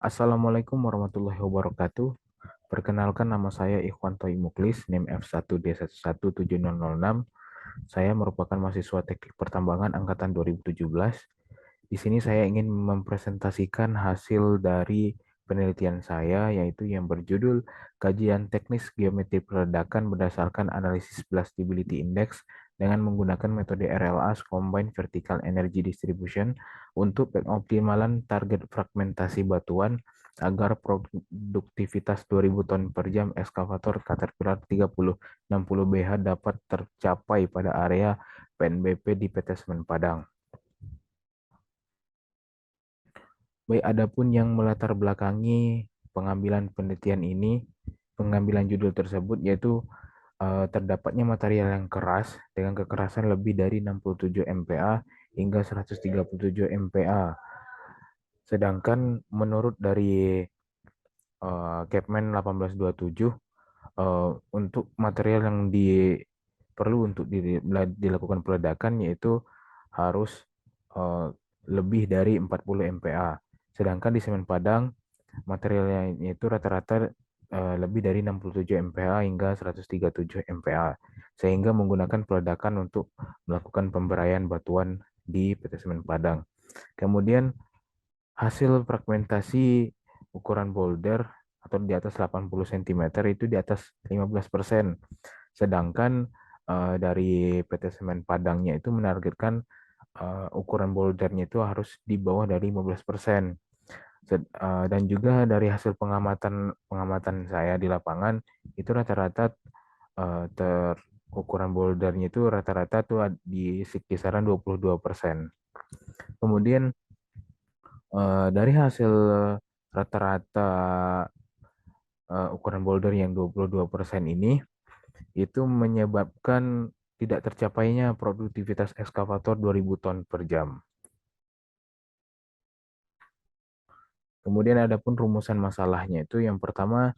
Assalamualaikum warahmatullahi wabarakatuh. Perkenalkan, nama saya Ikhwanto Muklis, NIM F1D1170006. Saya merupakan mahasiswa Teknik Pertambangan angkatan 2017. Di sini saya ingin mempresentasikan hasil dari penelitian saya, yaitu yang berjudul Kajian Teknis Geometri Peledakan berdasarkan Analisis Blastability Index dengan menggunakan metode RLA Combined Vertical Energy Distribution untuk pengoptimalan target fragmentasi batuan agar produktivitas 2000 ton per jam ekskavator Caterpillar 3060 BH dapat tercapai pada area PNBP di PT Semen Padang. Baik, adapun yang melatar belakangi pengambilan judul tersebut yaitu terdapatnya material yang keras dengan kekerasan lebih dari 67 MPa hingga 137 MPa. Sedangkan menurut dari Capman 1827, untuk material yang perlu untuk dilakukan peledakan yaitu harus eh, lebih dari 40 MPa. Sedangkan di semen Padang materialnya itu rata-rata lebih dari 67 MPa hingga 137 MPa, sehingga menggunakan peledakan untuk melakukan pemberaian batuan di PT Semen Padang. Kemudian hasil fragmentasi ukuran boulder atau di atas 80 cm itu di atas 15%. Sedangkan dari PT Semen Padangnya itu menargetkan ukuran bouldernya itu harus di bawah dari 15%. Dan juga dari hasil pengamatan pengamatan saya di lapangan itu rata-rata ukuran bouldernya itu rata-rata tuh di kisaran 22%. Kemudian dari hasil rata-rata ukuran boulder yang 22% ini itu menyebabkan tidak tercapainya produktivitas ekskavator 2000 ton per jam. Kemudian ada pun rumusan masalahnya itu yang pertama,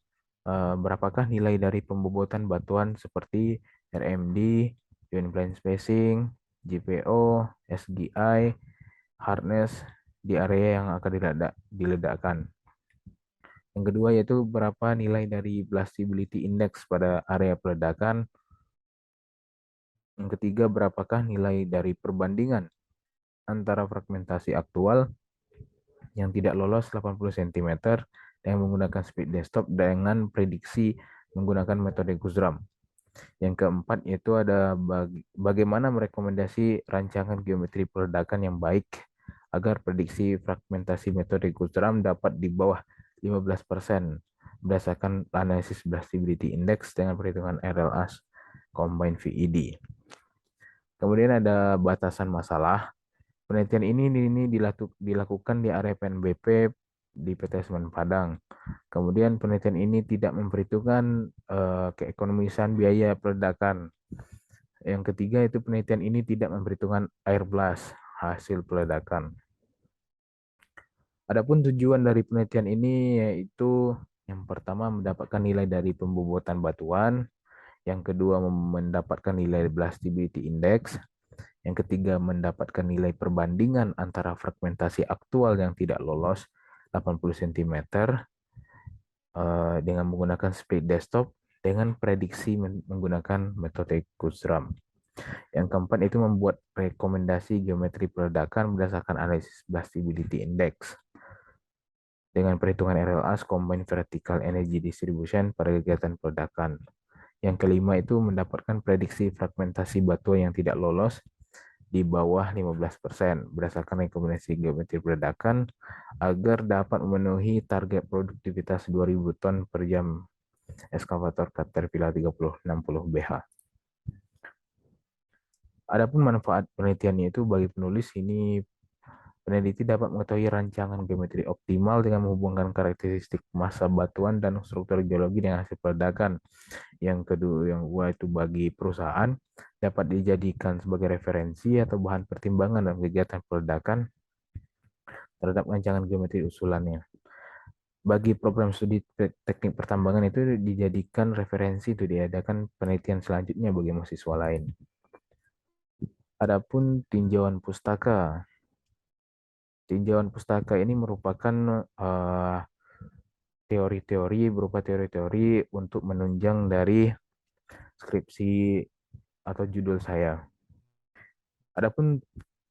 berapakah nilai dari pembobotan batuan seperti RMD, joint plane spacing, JPO, SGI, hardness di area yang akan diledakkan. Yang kedua yaitu berapa nilai dari blastability index pada area peledakan. Yang ketiga, berapakah nilai dari perbandingan antara fragmentasi aktual yang tidak lolos 80 cm yang menggunakan speed desktop dengan prediksi menggunakan metode Gusram. Yang keempat yaitu ada bagaimana merekomendasi rancangan geometri peledakan yang baik agar prediksi fragmentasi metode Gusram dapat di bawah 15% berdasarkan analisis blastability index dengan perhitungan RLA combined VED. Kemudian ada batasan masalah. Penelitian ini dilakukan di area PNBP di PT Semen Padang. Kemudian penelitian ini tidak memperhitungkan keekonomisan biaya peledakan. Yang ketiga itu penelitian ini tidak memperhitungkan air blast hasil peledakan. Adapun tujuan dari penelitian ini yaitu yang pertama mendapatkan nilai dari pembobotan batuan, yang kedua mendapatkan nilai blastability index, yang ketiga, mendapatkan nilai perbandingan antara fragmentasi aktual yang tidak lolos 80 cm dengan menggunakan split desktop dengan prediksi menggunakan metode Gusram. Yang keempat itu membuat rekomendasi geometri peledakan berdasarkan analisis blastability index dengan perhitungan RLA Combined Vertical Energy Distribution pada kegiatan peledakan. Yang kelima itu mendapatkan prediksi fragmentasi batu yang tidak lolos di bawah 15% berdasarkan rekomendasi geometri peledakan agar dapat memenuhi target produktivitas 2000 ton per jam ekskavator Caterpillar 3060 BH. Adapun manfaat penelitiannya itu bagi penulis ini, peneliti dapat mengetahui rancangan geometri optimal dengan menghubungkan karakteristik massa batuan dan struktur geologi dengan hasil peledakan. Yang kedua itu bagi perusahaan dapat dijadikan sebagai referensi atau bahan pertimbangan dalam kegiatan peledakan terhadap rancangan geometri usulannya. Bagi program studi teknik pertambangan itu dijadikan referensi untuk diadakan penelitian selanjutnya bagi mahasiswa lain. Adapun tinjauan pustaka. Tinjauan pustaka ini merupakan teori-teori berupa teori-teori untuk menunjang dari skripsi atau judul saya. Adapun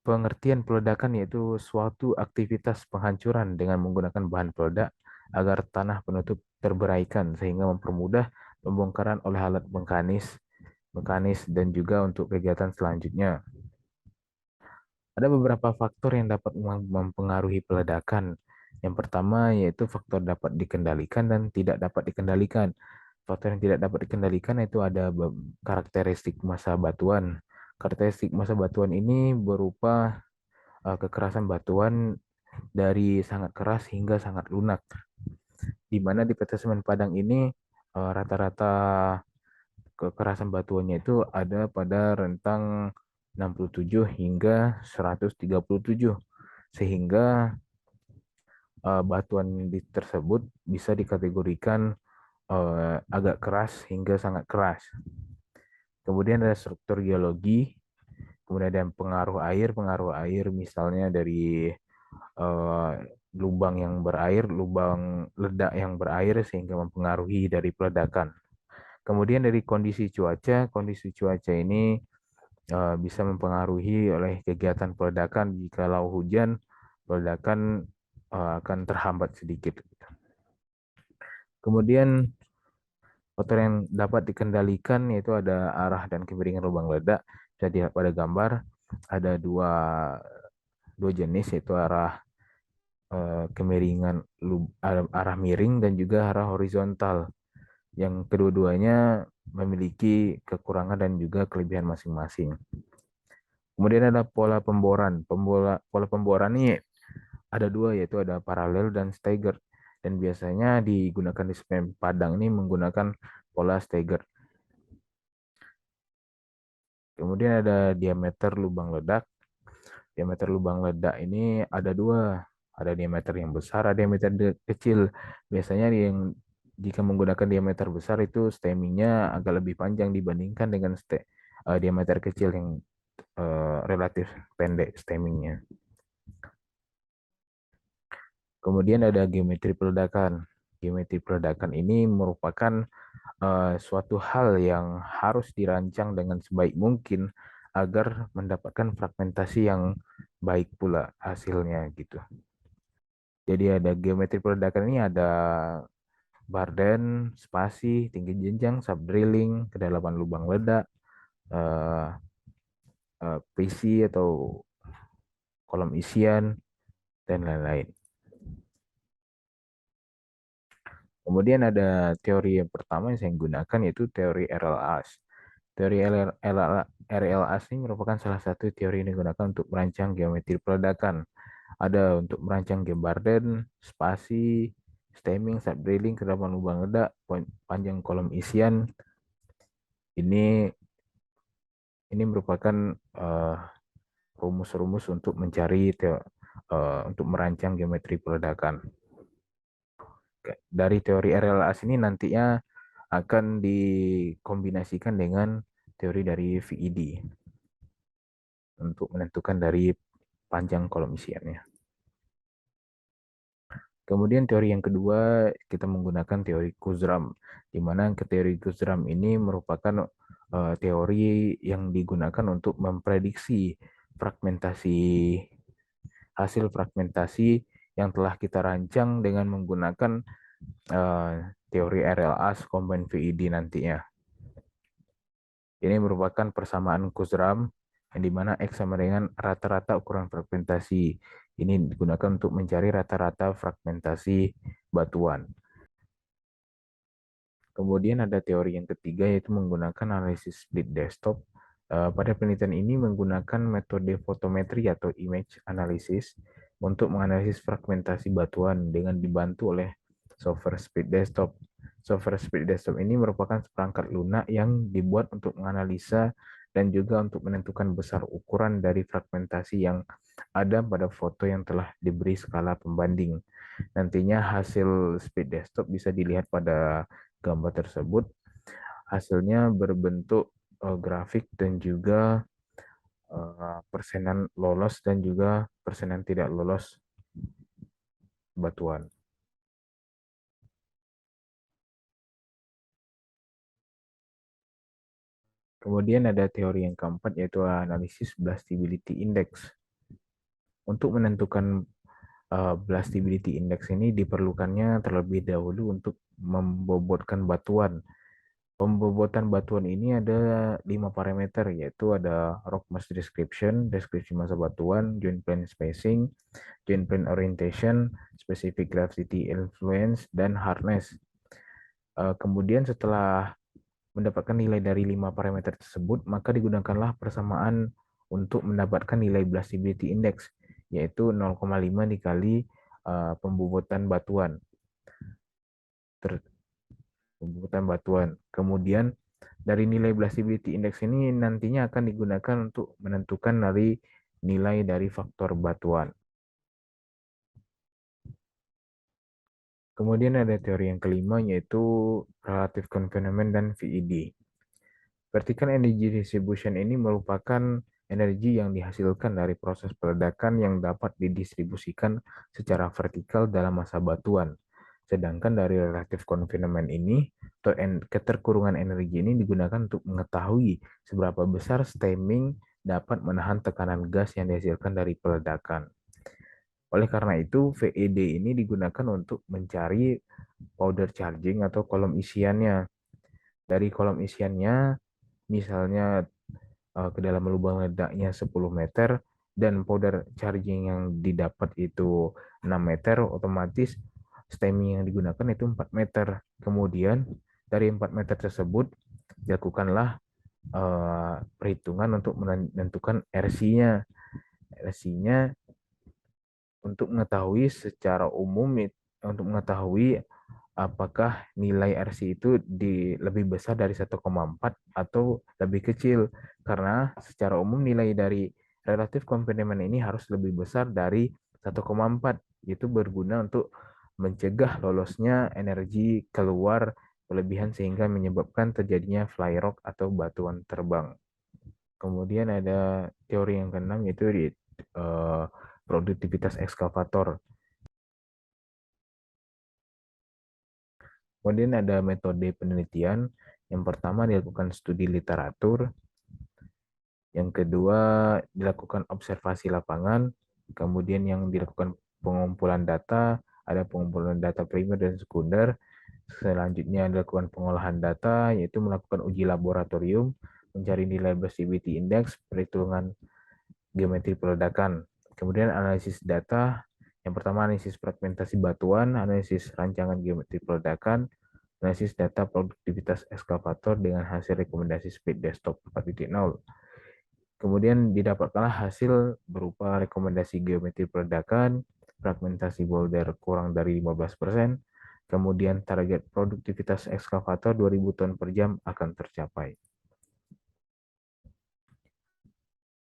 pengertian peledakan yaitu suatu aktivitas penghancuran dengan menggunakan bahan peledak agar tanah penutup terberaikan sehingga mempermudah pembongkaran oleh alat mekanis dan juga untuk kegiatan selanjutnya. Ada beberapa faktor yang dapat mempengaruhi peledakan. Yang pertama yaitu faktor dapat dikendalikan dan tidak dapat dikendalikan. Faktor yang tidak dapat dikendalikan itu ada karakteristik massa batuan. Karakteristik massa batuan ini berupa kekerasan batuan dari sangat keras hingga sangat lunak. Di mana di PT Semen Padang ini rata-rata kekerasan batuannya itu ada pada rentang 67 hingga 137. Sehingga batuan tersebut bisa dikategorikan agak keras hingga sangat keras. Kemudian ada struktur geologi, kemudian ada pengaruh air misalnya dari eh, lubang yang berair, lubang ledak yang berair sehingga mempengaruhi dari peledakan. Kemudian dari kondisi cuaca ini bisa mempengaruhi oleh kegiatan peledakan. Jikalau hujan, peledakan akan terhambat sedikit. Kemudian faktor yang dapat dikendalikan yaitu ada arah dan kemiringan lubang ledak. Bisa dilihat pada gambar ada dua jenis yaitu kemiringan arah miring dan juga arah horizontal. Yang kedua-duanya memiliki kekurangan dan juga kelebihan masing-masing. Kemudian ada pola pemboran. Pola pemboran ini ada dua yaitu ada paralel dan stagger. Dan biasanya digunakan di semen Padang ini menggunakan pola stagger. Kemudian ada diameter lubang ledak. Diameter lubang ledak ini ada dua. Ada diameter yang besar, ada diameter kecil. Biasanya jika menggunakan diameter besar itu stemmingnya agak lebih panjang dibandingkan dengan diameter kecil yang relatif pendek stemmingnya. Kemudian ada geometri peledakan. Geometri peledakan ini merupakan suatu hal yang harus dirancang dengan sebaik mungkin agar mendapatkan fragmentasi yang baik pula hasilnya gitu. Jadi ada geometri peledakan ini ada barden, spasi, tinggi jenjang, subdrilling, kedalaman lubang ledak, eh, PC atau kolom isian, dan lain-lain. Kemudian ada teori yang pertama yang saya gunakan yaitu teori RLAS. Teori RLAS ini merupakan salah satu teori yang digunakan untuk merancang geometri peledakan. Ada untuk merancang Gambarden, spasi, stemming, subdrilling, kedalaman lubang ledak, panjang kolom isian. Ini merupakan rumus-rumus untuk untuk merancang geometri peledakan. Dari teori RLAS ini nantinya akan dikombinasikan dengan teori dari VED untuk menentukan dari panjang kolom isiannya. Kemudian teori yang kedua, kita menggunakan teori Kurzram, di mana teori Kurzram ini merupakan teori yang digunakan untuk memprediksi fragmentasi hasil fragmentasi yang telah kita rancang dengan menggunakan teori RLAS combine VED nantinya. Ini merupakan persamaan Kurzram yang dimana X sama dengan rata-rata ukuran fragmentasi. Ini digunakan untuk mencari rata-rata fragmentasi batuan. Kemudian ada teori yang ketiga yaitu menggunakan analisis split desktop. Pada penelitian ini menggunakan metode fotometri atau image analysis untuk menganalisis fragmentasi batuan dengan dibantu oleh software split desktop. Software split desktop ini merupakan perangkat lunak yang dibuat untuk menganalisa dan juga untuk menentukan besar ukuran dari fragmentasi yang ada pada foto yang telah diberi skala pembanding. Nantinya hasil split desktop bisa dilihat pada gambar tersebut. Hasilnya berbentuk grafik dan juga persenan lolos dan juga persenan tidak lolos batuan. Kemudian ada teori yang keempat yaitu analisis Blastability Index. Untuk menentukan Blastability Index ini diperlukannya terlebih dahulu untuk membobotkan batuan. Pembobotan batuan ini ada 5 parameter, yaitu ada rock mass description, deskripsi massa batuan, joint plane spacing, joint plane orientation, specific gravity influence, dan hardness. Kemudian setelah mendapatkan nilai dari 5 parameter tersebut, maka digunakanlah persamaan untuk mendapatkan nilai Blastability Index, yaitu 0,5 dikali pembobotan batuan. Pembobotan batuan. Kemudian dari nilai Blastability Index ini nantinya akan digunakan untuk menentukan dari nilai dari faktor batuan. Kemudian ada teori yang kelima yaitu Relative Confinement dan VED. Vertical Energy Distribution ini merupakan energi yang dihasilkan dari proses peledakan yang dapat didistribusikan secara vertikal dalam massa batuan. Sedangkan dari relative confinement ini, atau keterkurungan energi ini digunakan untuk mengetahui seberapa besar stemming dapat menahan tekanan gas yang dihasilkan dari peledakan. Oleh karena itu, VED ini digunakan untuk mencari powder charging atau kolom isiannya. Dari kolom isiannya, misalnya ke dalam lubang ledaknya 10 meter dan powder charging yang didapat itu 6 meter, otomatis stemming yang digunakan itu 4 meter. Kemudian dari 4 meter tersebut dilakukanlah perhitungan untuk menentukan RC-nya. RC-nya untuk mengetahui secara umum, untuk mengetahui apakah nilai RC itu lebih besar dari 1,4 atau lebih kecil. Karena secara umum nilai dari relatif complement ini harus lebih besar dari 1,4. Itu berguna untuk mencegah lolosnya energi keluar berlebihan sehingga menyebabkan terjadinya fly rock atau batuan terbang. Kemudian ada teori yang keenam yaitu produktivitas ekskavator. Kemudian ada metode penelitian. Yang pertama dilakukan studi literatur. Yang kedua dilakukan observasi lapangan. Kemudian yang dilakukan pengumpulan data, ada pengumpulan data primer dan sekunder. Selanjutnya dilakukan pengolahan data, yaitu melakukan uji laboratorium, mencari nilai Blastability Index, perhitungan geometri peledakan. Kemudian analisis data. Yang pertama analisis fragmentasi batuan, analisis rancangan geometri peledakan, analisis data produktivitas ekskavator dengan hasil rekomendasi Speed Desktop 4.0. Kemudian didapatkanlah hasil berupa rekomendasi geometri peledakan, fragmentasi boulder kurang dari 15%, kemudian target produktivitas ekskavator 2000 ton per jam akan tercapai.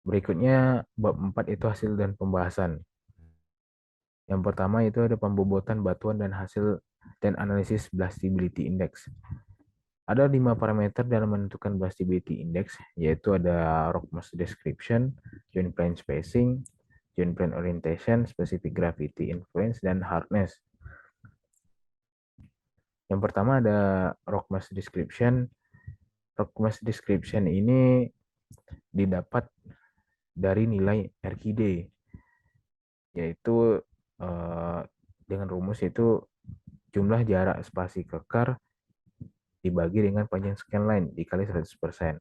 Berikutnya bab 4 itu hasil dan pembahasan. Yang pertama itu ada pembobotan batuan dan hasil dan analisis Blastability Index. Ada 5 parameter dalam menentukan Blastability Index, yaitu ada rock mass description, joint plane spacing, joint plane orientation, specific gravity influence, dan hardness. Yang pertama ada rock mass description. Rock mass description ini didapat dari nilai RKD, yaitu dengan rumus yaitu jumlah jarak spasi kekar dibagi dengan panjang scanline dikali 100%.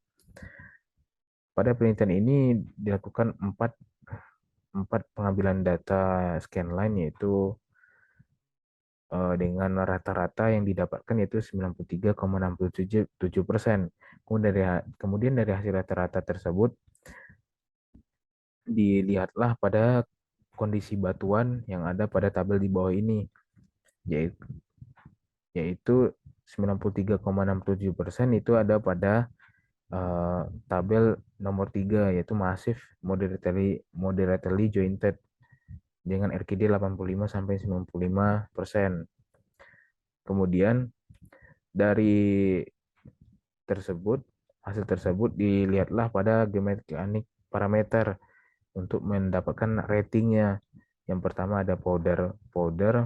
Pada penelitian ini dilakukan 4 pengambilan data scanline, yaitu dengan rata-rata yang didapatkan yaitu 93,67%. Kemudian dari hasil rata-rata tersebut dilihatlah pada kondisi batuan yang ada pada tabel di bawah ini, yaitu 93,67% itu ada pada tabel nomor 3, yaitu massive moderately jointed dengan RKD 85-95%. Kemudian dari hasil tersebut dilihatlah pada geometric parameter untuk mendapatkan ratingnya. Yang pertama ada powder,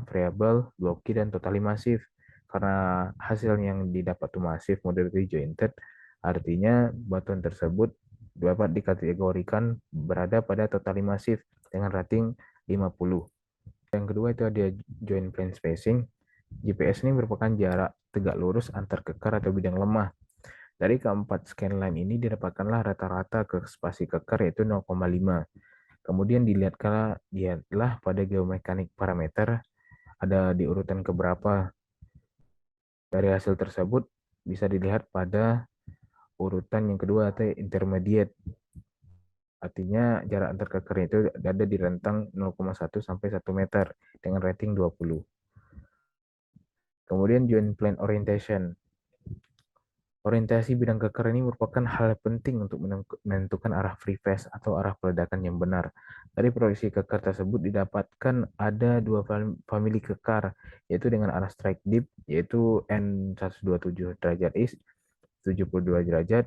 variable, blocky, dan totally massive. Karena hasil yang didapat itu massive, moderately jointed, Artinya batuan tersebut dapat dikategorikan berada pada totally massive dengan rating 50. Yang kedua itu ada joint plane spacing. GPS ini merupakan jarak tegak lurus antar kekar atau bidang lemah. Dari keempat scanline ini didapatkanlah rata-rata ke spasi kekar yaitu 0,5. Kemudian dilihatlah pada geomekanik parameter ada di urutan keberapa. Dari hasil tersebut bisa dilihat pada urutan yang kedua atau intermediate. Artinya jarak antar kekar itu ada di rentang 0,1 sampai 1 meter dengan rating 20. Kemudian joint plane orientation. Orientasi bidang keker ini merupakan hal penting untuk menentukan arah free face atau arah peledakan yang benar. Dari proyeksi kekar tersebut didapatkan ada dua famili kekar, yaitu dengan arah strike dip, yaitu N127 derajat east, 72 derajat,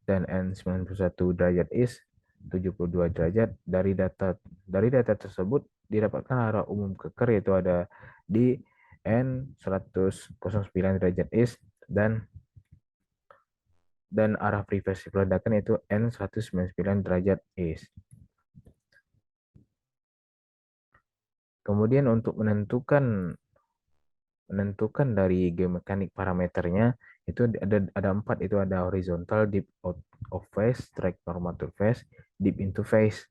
dan N91 derajat east, 72 derajat. Dari data tersebut didapatkan arah umum kekar, yaitu ada di N109 derajat east, dan arah frekuensi peledakan itu N199 derajat east. Kemudian untuk menentukan dari geomekanik parameternya itu ada 4, itu ada horizontal, deep out of phase, strike normal to phase, deep into phase.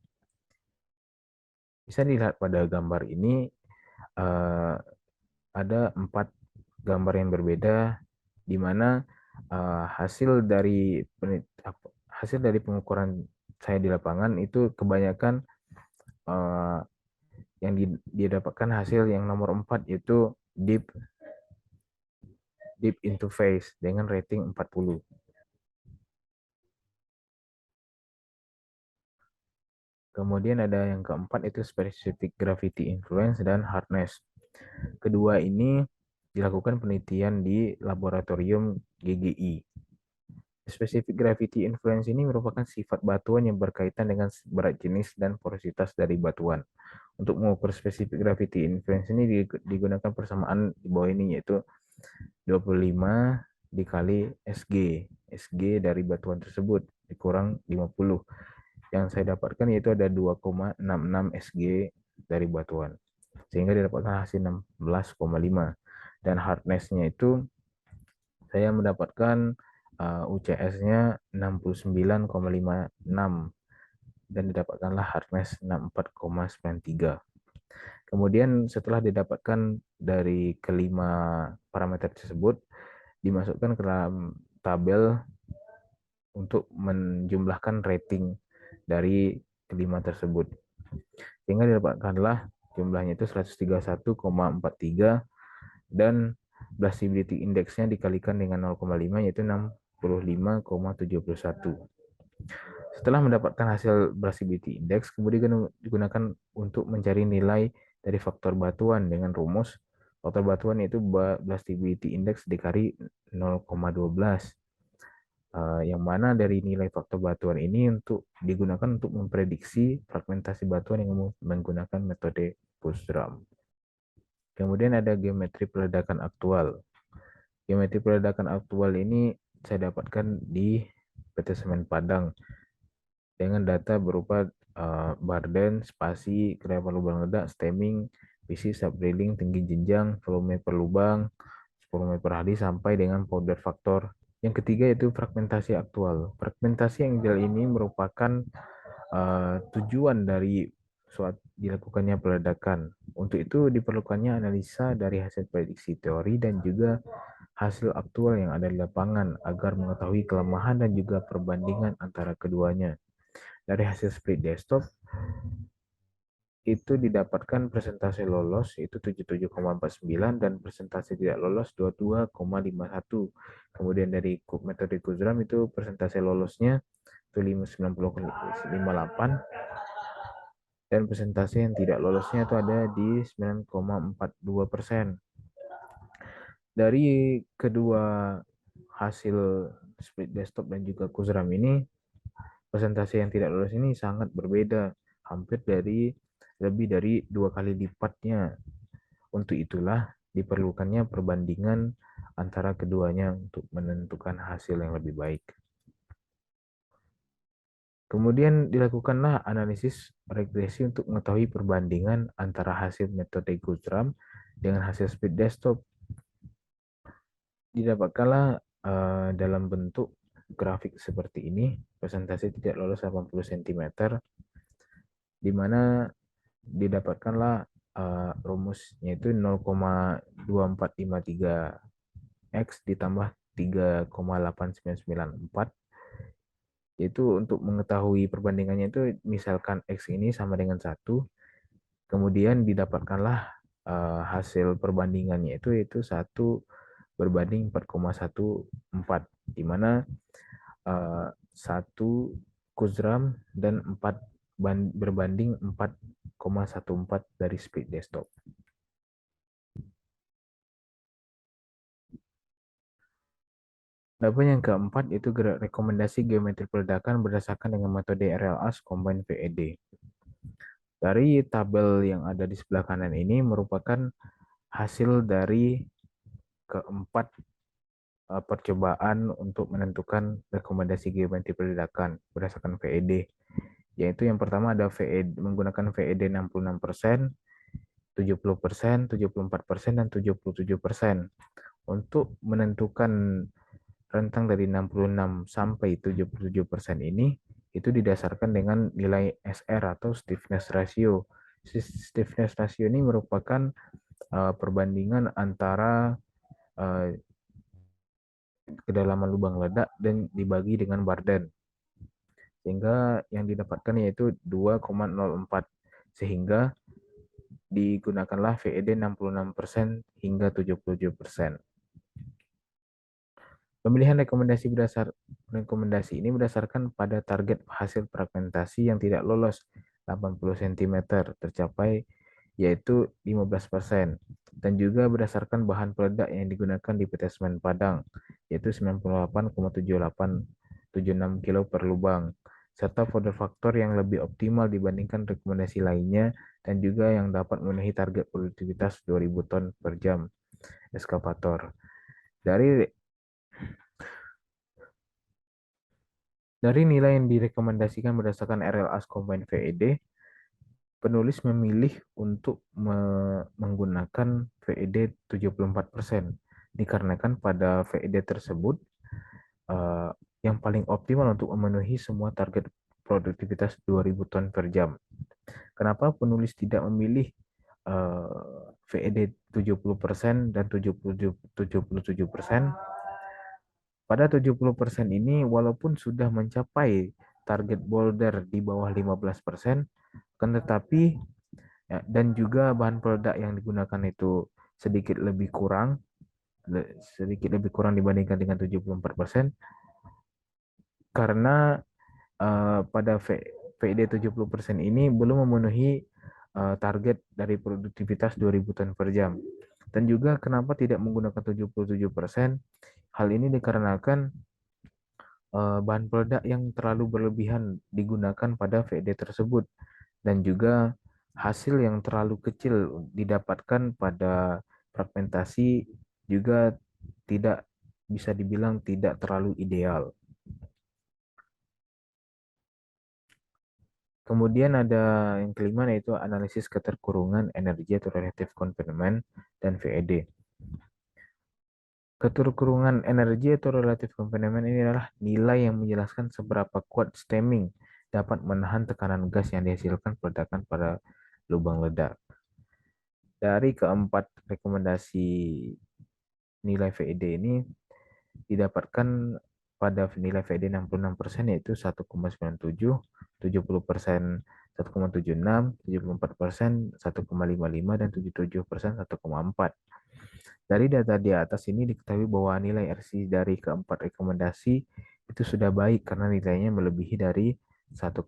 Bisa dilihat pada gambar ini ada 4 gambar yang berbeda di mana hasil dari pengukuran saya di lapangan itu kebanyakan yang didapatkan hasil yang nomor 4 yaitu deep into phase dengan rating 40. Kemudian ada yang keempat itu specific gravity influence dan hardness. Kedua ini dilakukan penelitian di laboratorium GGI. Specific gravity influence ini merupakan sifat batuan yang berkaitan dengan berat jenis dan porositas dari batuan. Untuk mengukur specific gravity influence ini digunakan persamaan di bawah ini, yaitu 25 dikali SG. SG dari batuan tersebut dikurang 50. Yang saya dapatkan yaitu ada 2,66 SG dari batuan. Sehingga didapatkan hasil 16,5. Dan hardness-nya itu saya mendapatkan UCS-nya 69,56 dan didapatkanlah hardness 64,93. Kemudian setelah didapatkan dari kelima parameter tersebut, dimasukkan ke dalam tabel untuk menjumlahkan rating dari kelima tersebut. Sehingga didapatkanlah jumlahnya itu 131,43 dan Blastability Index-nya dikalikan dengan 0,5 yaitu 65,71. Setelah mendapatkan hasil Blastability Index, kemudian digunakan untuk mencari nilai dari faktor batuan dengan rumus faktor batuan yaitu Blastability Index dikali 0,12. Yang mana dari nilai faktor batuan ini digunakan untuk memprediksi fragmentasi batuan yang menggunakan metode Push-Drum. Kemudian ada geometri peledakan aktual. Geometri peledakan aktual ini saya dapatkan di PT Semen Padang dengan data berupa barden, spasi, kedalaman lubang ledak, stemming, visi, subdrilling, tinggi jenjang, volume per lubang, volume per hari sampai dengan powder faktor. Yang ketiga yaitu fragmentasi aktual. Fragmentasi yang ideal ini merupakan tujuan dari suatu dilakukannya peledakan. Untuk itu diperlukannya analisa dari hasil prediksi teori dan juga hasil aktual yang ada di lapangan agar mengetahui kelemahan dan juga perbandingan antara keduanya. Dari hasil split desktop itu didapatkan presentasi lolos itu 77,49 dan presentasi tidak lolos 22,51. Kemudian dari metode Kurzweil itu presentasi lolosnya itu 90,58 dan presentasi yang tidak lolosnya itu ada di 9,42%. Dari kedua hasil split desktop dan juga Kurzweil ini, presentasi yang tidak lolos ini sangat berbeda, hampir lebih dari 2 kali lipatnya. Untuk itulah diperlukannya perbandingan antara keduanya untuk menentukan hasil yang lebih baik. Kemudian dilakukanlah analisis regresi untuk mengetahui perbandingan antara hasil metode Guzram dengan hasil speed desktop. Didapatkanlah dalam bentuk grafik seperti ini, presentasi tidak lolos 80 cm, di mana didapatkanlah rumusnya itu 0,2453 X ditambah 3,8994, yaitu untuk mengetahui perbandingannya itu misalkan X ini sama dengan 1, kemudian didapatkanlah hasil perbandingannya itu yaitu 1 berbanding 4,14, di mana 1 Kuzram dan 4 berbanding 4,14 dari speed desktop. Adapun yang keempat itu rekomendasi geometri peledakan berdasarkan dengan metode RLAS Combine VED. Dari tabel yang ada di sebelah kanan ini merupakan hasil dari keempat percobaan untuk menentukan rekomendasi geometri peledakan berdasarkan VED. Yaitu yang pertama ada VED menggunakan VED 66%, 70%, 74%, dan 77%. Untuk menentukan rentang dari 66 sampai 77% ini, itu didasarkan dengan nilai SR atau stiffness ratio. Stiffness ratio ini merupakan perbandingan antara kedalaman lubang ledak dan dibagi dengan Barden. Sehingga yang didapatkan yaitu 2,04. Sehingga digunakanlah VED 66% hingga 77%. Pemilihan rekomendasi ini berdasarkan pada target hasil fragmentasi yang tidak lolos 80 cm tercapai yaitu 15%, dan juga berdasarkan bahan peledak yang digunakan di PT Semen Padang yaitu 98,7876 kilo per lubang, serta faktor-faktor yang lebih optimal dibandingkan rekomendasi lainnya dan juga yang dapat memenuhi target produktivitas 2000 ton per jam eskavator. Dari nilai yang direkomendasikan berdasarkan RLAS Combine VED, penulis memilih untuk menggunakan VED 74%, dikarenakan pada VED tersebut yang paling optimal untuk memenuhi semua target produktivitas 2000 ton per jam. Kenapa penulis tidak memilih VED 70% dan 77%? Pada 70% ini, walaupun sudah mencapai target boulder di bawah 15%, kan tetapi dan juga bahan peledak yang digunakan itu sedikit lebih kurang dibandingkan dengan 74%, karena pada VED 70% ini belum memenuhi target dari produktivitas 2000 ton per jam. Dan juga kenapa tidak menggunakan 77%? Hal ini dikarenakan bahan peledak yang terlalu berlebihan digunakan pada VED tersebut, dan juga hasil yang terlalu kecil didapatkan pada fragmentasi juga tidak bisa dibilang tidak terlalu ideal. Kemudian ada yang kelima yaitu analisis keterkurungan energi atau relative confinement dan VED. Keterkurungan energi atau relative confinement ini adalah nilai yang menjelaskan seberapa kuat stemming dapat menahan tekanan gas yang dihasilkan peledakan pada lubang ledak. Dari keempat rekomendasi nilai VED ini didapatkan pada nilai VED 66% yaitu 1,97, 70% 1,76, 74% 1,55, dan 77% 1,4. Dari data di atas ini diketahui bahwa nilai RC dari keempat rekomendasi itu sudah baik karena nilainya melebihi dari 1,4.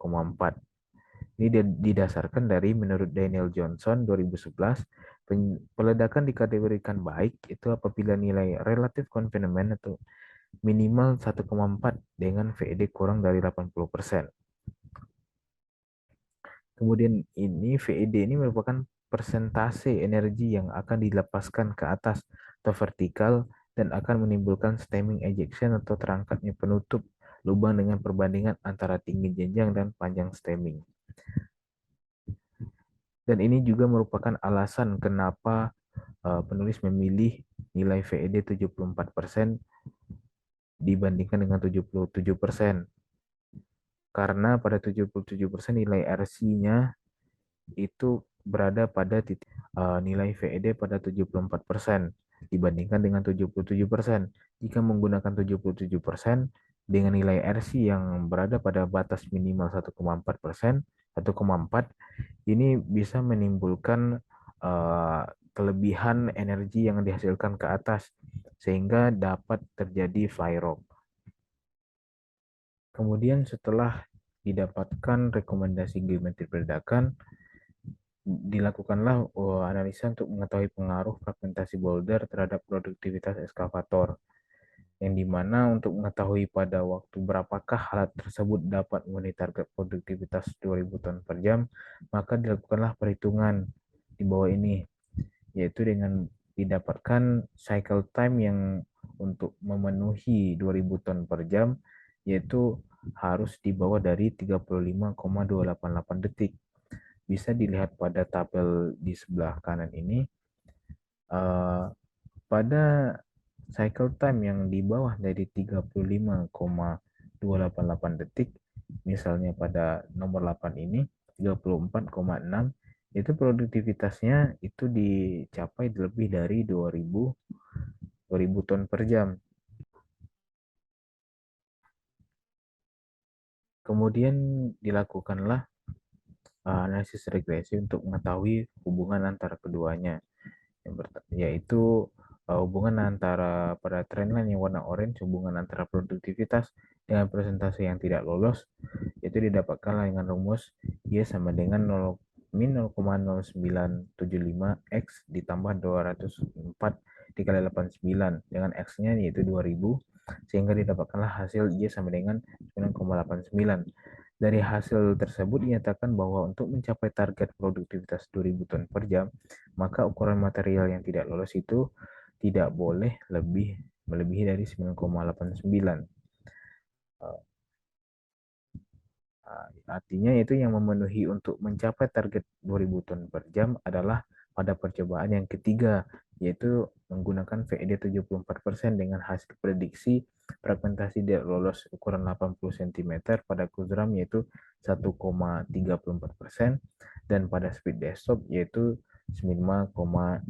Ini didasarkan dari menurut Daniel Johnson 2011, peledakan dikategorikan baik itu apabila nilai relative confinement atau minimal 1,4 dengan VED kurang dari 80%. Kemudian VED ini merupakan persentase energi yang akan dilepaskan ke atas atau vertikal dan akan menimbulkan stemming ejection atau terangkatnya penutup lubang dengan perbandingan antara tinggi jenjang dan panjang stemming. Dan ini juga merupakan alasan kenapa penulis memilih nilai VED 74% dibandingkan dengan 77%. Karena pada 77% nilai RC-nya itu berada pada titik nilai VED pada 74% dibandingkan dengan 77%. Jika menggunakan 77% dengan nilai RC yang berada pada batas minimal 1,4%, 1,4, ini bisa menimbulkan kelebihan energi yang dihasilkan ke atas sehingga dapat terjadi fly rock. Kemudian setelah didapatkan rekomendasi geometri ledakan, dilakukanlah analisa untuk mengetahui pengaruh fragmentasi boulder terhadap produktivitas ekskavator, yang dimana untuk mengetahui pada waktu berapakah alat tersebut dapat memenuhi target produktivitas 2000 ton per jam, maka dilakukanlah perhitungan di bawah ini, yaitu dengan didapatkan cycle time yang untuk memenuhi 2000 ton per jam, yaitu harus di bawah dari 35,288 detik. Bisa dilihat pada tabel di sebelah kanan ini, pada cycle time yang di bawah dari 35,288 detik, misalnya pada nomor 8 ini 34,6, itu produktivitasnya itu dicapai lebih dari 2000 ton per jam. Kemudian dilakukanlah analisis regresi untuk mengetahui hubungan antara keduanya, yaitu hubungan antara pada trendline yang warna orange, hubungan antara produktivitas dengan presentasi yang tidak lolos, itu didapatkan dengan rumus Y sama dengan 0,0975 X ditambah 204 dikali 89 dengan X-nya yaitu 2000, sehingga didapatkanlah hasil Y sama dengan 9,89. Dari hasil tersebut dinyatakan bahwa untuk mencapai target produktivitas 2000 ton per jam, maka ukuran material yang tidak lolos itu tidak boleh melebihi dari 9,89. Artinya itu yang memenuhi untuk mencapai target 2000 ton per jam adalah pada percobaan yang ketiga, yaitu menggunakan VED 74% dengan hasil prediksi fragmentasi tidak lolos ukuran 80 cm pada Kuzram yaitu 1,34% dan pada speed desktop yaitu 5,54%.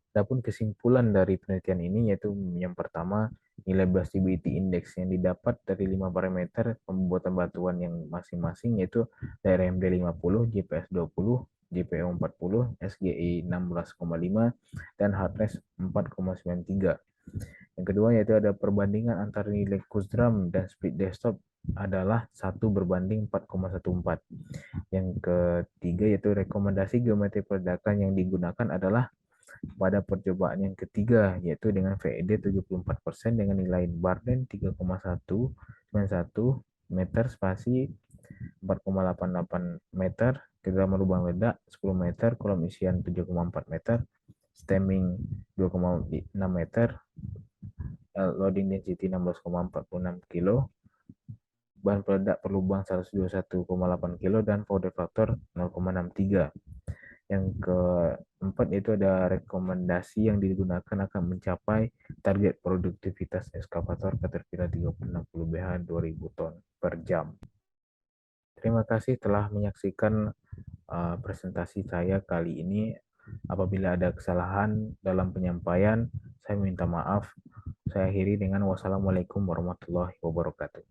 Adapun kesimpulan dari penelitian ini yaitu yang pertama, nilai Blastability Index yang didapat dari 5 parameter pembuatan batuan yang masing-masing yaitu DRMD 50, JPS 20, JPO 40, SGI 16,5, dan hardness 4,93. Yang kedua yaitu ada perbandingan antara nilai Kuzram dan speed desktop adalah 1 berbanding 4,14. Yang ketiga yaitu rekomendasi geometri peledakan yang digunakan adalah pada percobaan yang ketiga, yaitu dengan VED 74% dengan nilai Barden 3,191 meter, spasi 4,88 meter, kedalaman lubang ledak 10 meter, kolom isian 7,4 meter, stemming 2,6 meter, loading density 16,46 kilo, bahan peledak per lubang 121,8 kilo, dan powder factor 0,63. Yang keempat itu ada rekomendasi yang digunakan akan mencapai target produktivitas ekskavator Caterpillar 3060 BH 2000 ton per jam. Terima kasih telah menyaksikan presentasi saya kali ini. Apabila ada kesalahan dalam penyampaian, saya minta maaf. Saya akhiri dengan wassalamualaikum warahmatullahi wabarakatuh.